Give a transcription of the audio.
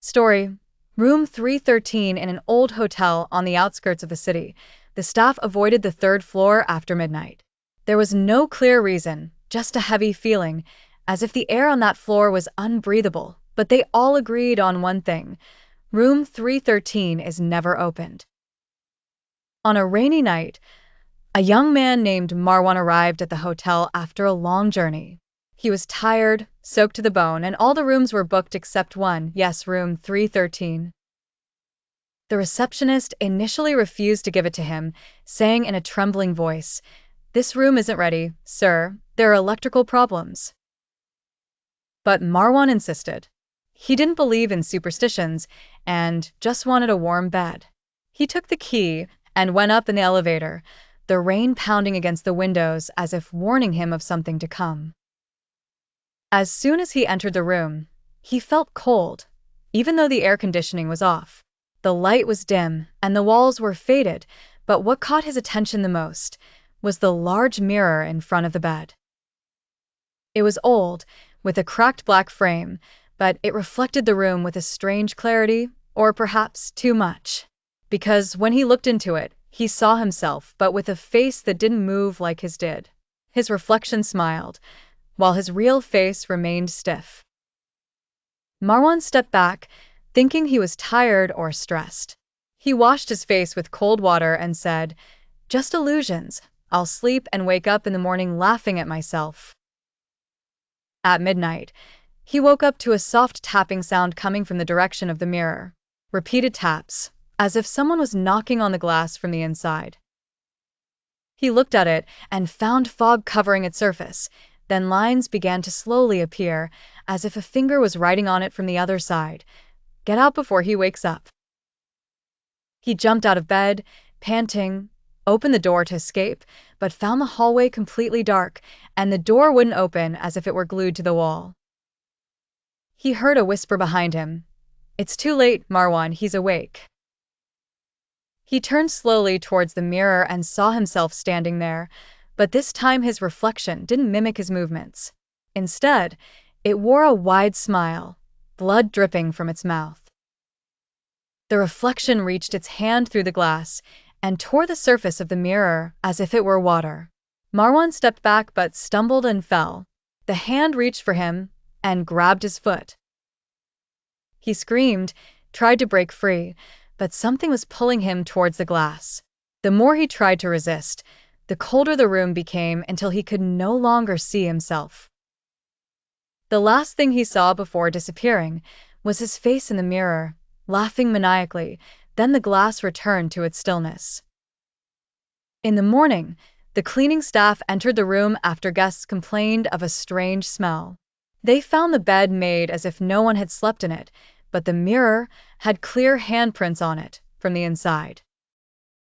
Story: Room 313 in an old hotel on the outskirts of the city. The staff avoided the third floor after midnight. There was no clear reason, just a heavy feeling, as if the air on that floor was unbreathable. But they all agreed on one thing: Room 313 is never opened. On a rainy night, a young man named Marwan arrived at the hotel after a long journey. He was tired, soaked to the bone, and all the rooms were booked except one, yes, room 313. The receptionist initially refused to give it to him, saying in a trembling voice, "This room isn't ready, sir. There are electrical problems." But Marwan insisted. He didn't believe in superstitions and just wanted a warm bed. He took the key and went up in the elevator, the rain pounding against the windows as if warning him of something to come. As soon as he entered the room, he felt cold, even though the air conditioning was off. The light was dim and the walls were faded, but what caught his attention the most was the large mirror in front of the bed. It was old, with a cracked black frame, but it reflected the room with a strange clarity, or perhaps too much. Because when he looked into it, he saw himself, but with a face that didn't move like his did. His reflection smiled, while his real face remained stiff. Marwan stepped back, thinking he was tired or stressed. He washed his face with cold water and said, "Just illusions. I'll sleep and wake up in the morning laughing at myself." At midnight, he woke up to a soft tapping sound coming from the direction of the mirror. Repeated taps, as if someone was knocking on the glass from the inside. He looked at it and found fog covering its surface. Then lines began to slowly appear, as if a finger was writing on it from the other side. "Get out before he wakes up." He jumped out of bed, panting, opened the door to escape, but found the hallway completely dark, and the door wouldn't open, as if it were glued to the wall. He heard a whisper behind him. "It's too late, Marwan, he's awake." He turned slowly towards the mirror and saw himself standing there, but this time his reflection didn't mimic his movements. Instead, it wore a wide smile, blood dripping from its mouth. The reflection reached its hand through the glass and tore the surface of the mirror as if it were water. Marwan stepped back but stumbled and fell. The hand reached for him and grabbed his foot. He screamed, tried to break free, but something was pulling him towards the glass. The more he tried to resist, the colder the room became until he could no longer see himself. The last thing he saw before disappearing was his face in the mirror, laughing maniacally. Then the glass returned to its stillness. In the morning, the cleaning staff entered the room after guests complained of a strange smell. They found the bed made as if no one had slept in it, but the mirror had clear handprints on it from the inside.